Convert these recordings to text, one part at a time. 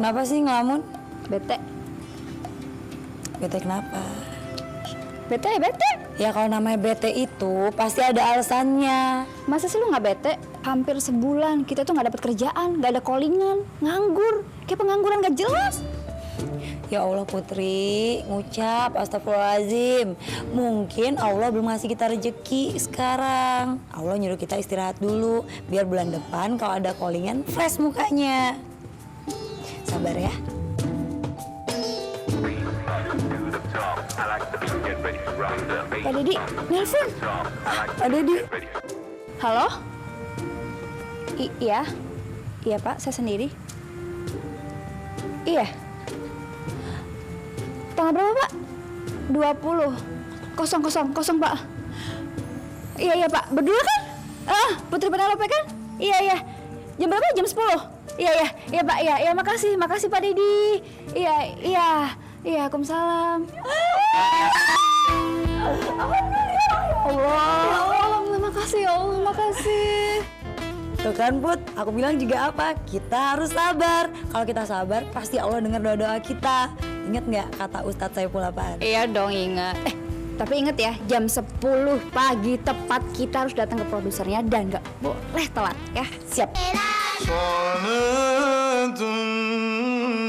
Kenapa sih ngelamun? Bete. Bete kenapa? Bete ya bete. Ya kalau namanya bete itu pasti ada alasannya. Masa sih lu nggak bete? Hampir sebulan kita tuh nggak dapat kerjaan, nggak ada callingan, nganggur. Kayak pengangguran gak jelas. Ya Allah Putri, ngucap astagfirullahaladzim. Mungkin Allah belum ngasih kita rezeki sekarang. Allah nyuruh kita istirahat dulu, biar bulan depan kalau ada callingan fresh mukanya. Sabar ya. Pak Dedi, nelfon. Pak Dedi. Halo? Iya. Iya Pak, saya sendiri. Iya. Tanggal berapa Pak? 20.00 Pak. Iya Pak, berdua kan? Putri Penelope kan? Iya. Jam berapa? Jam 10. Iya Pak, iya makasih Pak Dedi. Iya, Waalaikumsalam. Allah, makasih ya Allah, makasih. Tuh kan Put, aku bilang juga apa? Kita harus sabar. Kalau kita sabar, pasti Allah dengar doa-doa kita. Ingat nggak kata Ustadz Saiful apaan? Iya dong ingat. Tapi ingat ya, jam 10 pagi tepat kita harus datang ke produsernya dan nggak boleh telat ya. Siap. Salatun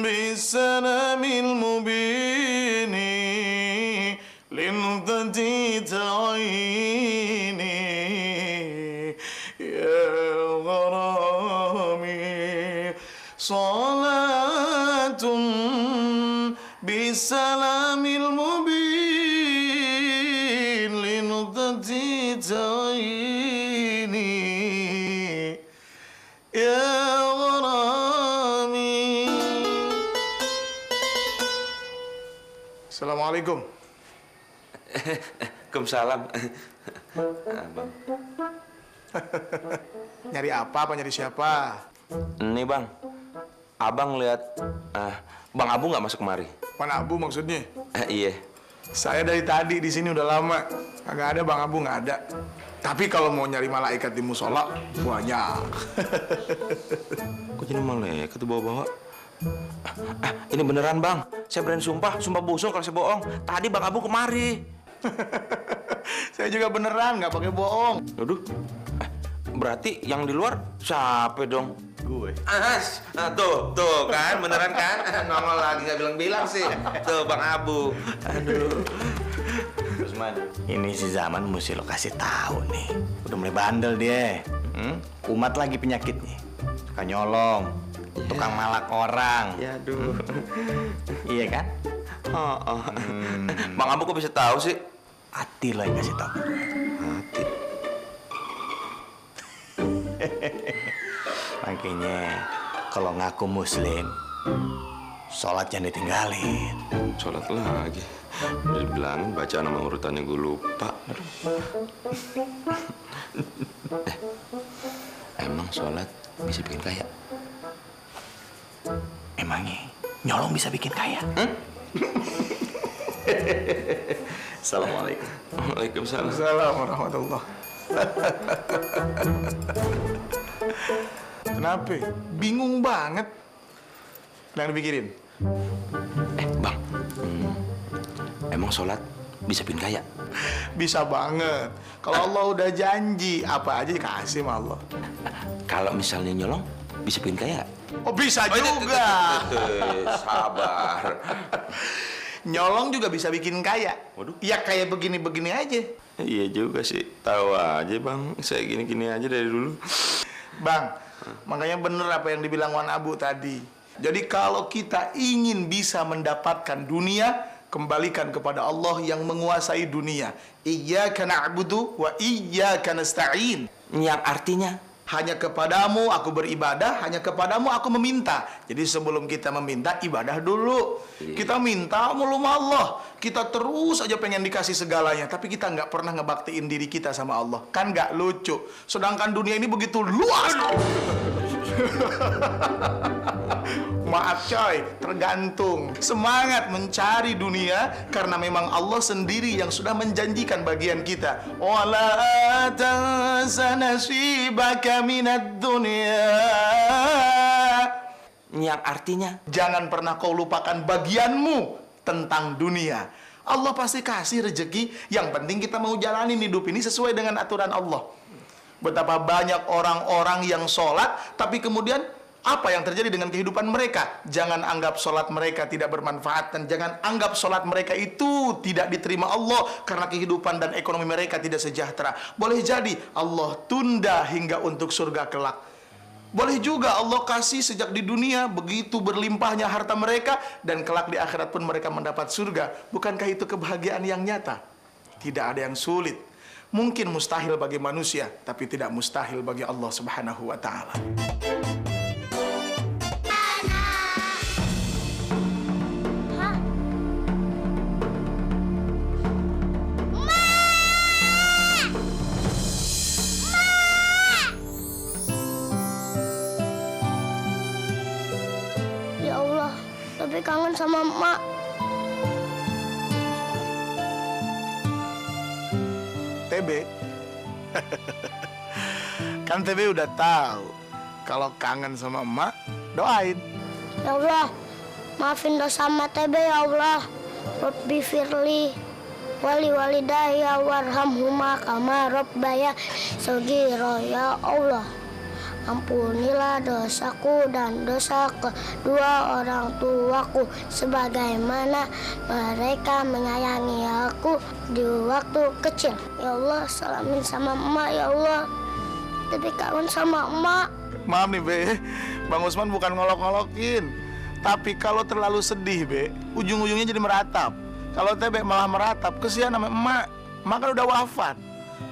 bisalamil mubini linudati ta'ini ya gharami. Salatun bisalamil mubin linudati ta'ini ya gharami. Assalamualaikum. Waalaikumsalam. Abang. Nyari apa nyari siapa? Ini bang, abang lihat Bang Abu nggak masuk kemari? Mana Abu maksudnya? Iya. Saya dari tadi di sini udah lama. Kagak ada Bang Abu, nggak ada. Tapi kalau mau nyari malaikat di musola banyak. Kok jadi malaikat tuh bawa-bawa? Ini beneran bang, saya berani sumpah busung kalau saya bohong. Tadi Bang Abu kemari. Saya juga beneran nggak pakai bohong. Aduh, berarti yang di luar siapa dong? Gue. Tuh kan, beneran kan? Nongol lagi nggak bilang-bilang sih. Tuh Bang Abu. Aduh. Usman, ini si Zaman mesti lo kasih tahu nih. Udah mulai bandel dia. Umat lagi penyakitnya. Suka nyolong, tukang malak orang. ya aduh. Iya kan? Bang Abu kok bisa tahu sih? Hati lo yang kasih tahu. Hati. Makanya kalau ngaku muslim, sholat jangan ditinggalin. Sholat lagi. Udah dibilangin baca nama urutannya gue lupa. Emang sholat bisa bikin kaya? Emangnya nyolong bisa bikin kaya? Assalamualaikum. Waalaikumsalam. Assalamualaikum warahmatullah. Kenapa? Bingung banget. Yang dipikirin? Bang, emang sholat bisa bikin kaya? Bisa banget. Kalau Allah udah janji, apa aja dikasih sama Allah. Kalau misalnya nyolong, bisa bikin kaya? Oh bisa juga. Sabar. Nyolong juga bisa bikin kaya. Waduh. Ya kayak begini-begini aja. Iya juga sih. Tahu aja bang, saya gini-gini aja dari dulu. Bang, makanya bener apa yang dibilang Wan Abu tadi. Jadi kalau kita ingin bisa mendapatkan dunia, kembalikan kepada Allah yang menguasai dunia. Iyyaka na'budu wa iyyaka nasta'in. Yang artinya? Hanya kepadamu aku beribadah, hanya kepadamu aku meminta. Jadi sebelum kita meminta, ibadah dulu. Kita minta mulu sama Allah. Kita terus aja pengen dikasih segalanya, tapi kita nggak pernah ngebaktiin diri kita sama Allah. Kan nggak lucu. Sedangkan dunia ini begitu luas. Maaf coy, tergantung. Semangat mencari dunia karena memang Allah sendiri yang sudah menjanjikan bagian kita. Wala tansa nasibaka minad dunya. Yang artinya? Jangan pernah kau lupakan bagianmu tentang dunia. Allah pasti kasih rezeki. Yang penting kita mau jalanin hidup ini sesuai dengan aturan Allah. Betapa banyak orang-orang yang sholat, tapi kemudian apa yang terjadi dengan kehidupan mereka? Jangan anggap sholat mereka tidak bermanfaat, dan jangan anggap sholat mereka itu tidak diterima Allah karena kehidupan dan ekonomi mereka tidak sejahtera. Boleh jadi Allah tunda hingga untuk surga kelak. Boleh juga Allah kasih sejak di dunia begitu berlimpahnya harta mereka, dan kelak di akhirat pun mereka mendapat surga. Bukankah itu kebahagiaan yang nyata? Tidak ada yang sulit. Mungkin mustahil bagi manusia, tapi tidak mustahil bagi Allah Subhanahu wa Ta'ala. Ya Allah, tapi kangen sama emak. TB. Kan TB udah tahu kalau kangen sama emak, doain. Ya Allah, maafin dosa emak TB ya Allah. Rabbi firli wali walidayya warhamhuma kama rabbaya saghira ya Allah. Ampunilah dosaku dan dosa kedua orang tuaku sebagaimana mereka menyayangi aku di waktu kecil. Ya Allah, salamin sama emak ya Allah. Tapi kangen sama emak. Maaf nih Be, Bang Usman bukan ngolok-ngolokin. Tapi kalau terlalu sedih Be, ujung-ujungnya jadi meratap. Kalau TB malah meratap, kesian sama emak. Emak kan udah wafat.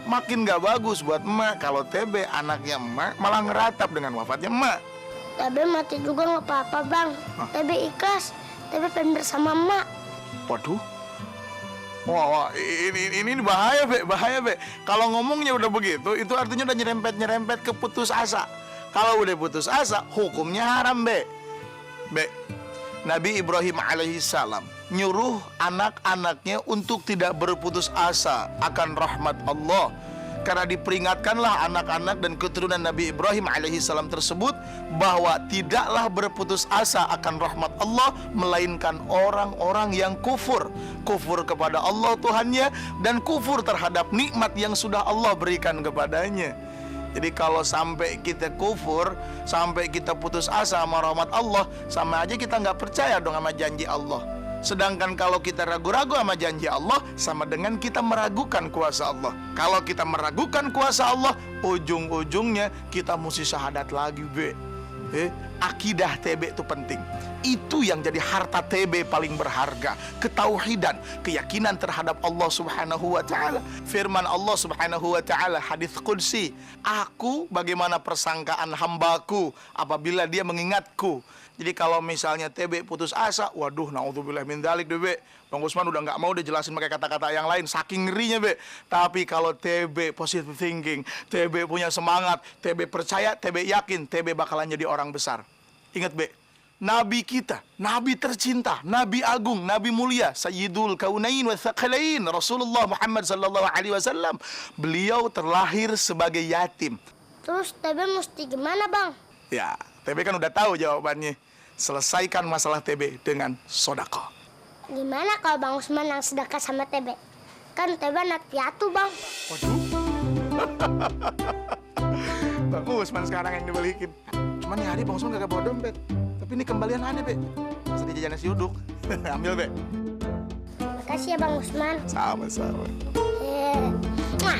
Makin gak bagus buat emak kalau TB anaknya emak malah ngeratap dengan wafatnya emak. TB mati juga nggak apa-apa bang. TB ikhlas. TB pengen bersama emak. Waduh. Wah, ini bahaya Be, bahaya Be. Kalau ngomongnya udah begitu, itu artinya udah nyerempet ke putus asa. Kalau udah putus asa, hukumnya haram Be. Be, Nabi Ibrahim alaihissalam nyuruh anak-anaknya untuk tidak berputus asa akan rahmat Allah. Karena diperingatkanlah anak-anak dan keturunan Nabi Ibrahim alaihissalam tersebut bahwa tidaklah berputus asa akan rahmat Allah, melainkan orang-orang yang kufur. Kufur kepada Allah Tuhannya dan kufur terhadap nikmat yang sudah Allah berikan kepadanya. Jadi kalau sampai kita kufur, sampai kita putus asa sama rahmat Allah, sama aja kita nggak percaya dong sama janji Allah. Sedangkan kalau kita ragu-ragu sama janji Allah, sama dengan kita meragukan kuasa Allah. Kalau kita meragukan kuasa Allah, ujung-ujungnya kita mesti syahadat lagi Be. Akidah TB itu penting. Itu yang jadi harta TB paling berharga. Ketauhidan, keyakinan terhadap Allah Subhanahu wa Ta'ala. Firman Allah Subhanahu wa Ta'ala, hadits qudsi, aku bagaimana persangkaan hambaku apabila dia mengingatku. Jadi kalau misalnya TB putus asa, waduh, naudzubillah min dzalik deh Be. Bang Usman udah nggak mau dijelasin pakai kata-kata yang lain, saking ngerinya Be. Tapi kalau TB positive thinking, TB punya semangat, TB percaya, TB yakin, TB bakalan jadi orang besar. Ingat Be, Nabi kita, Nabi tercinta, Nabi agung, Nabi mulia, Sayyidul Kaunain wa Tsaqalain, Rasulullah Muhammad sallallahu alaihi wasallam. Beliau terlahir sebagai yatim. Terus TB mesti gimana bang? Ya, TB kan udah tahu jawabannya. Selesaikan masalah TB dengan sodako. Gimana kalau Bang Usman yang sedekah sama TB? Kan TB anak piatu bang. Waduh. Bang Usman sekarang yang dibalikin. Cuman nih hari Bang Usman gak bawa dompet. Tapi ini kembalian aneh, Be. Masa di jajan nasi uduk. Ambil, Be. Makasih ya Bang Usman. Sama-sama. Mwah.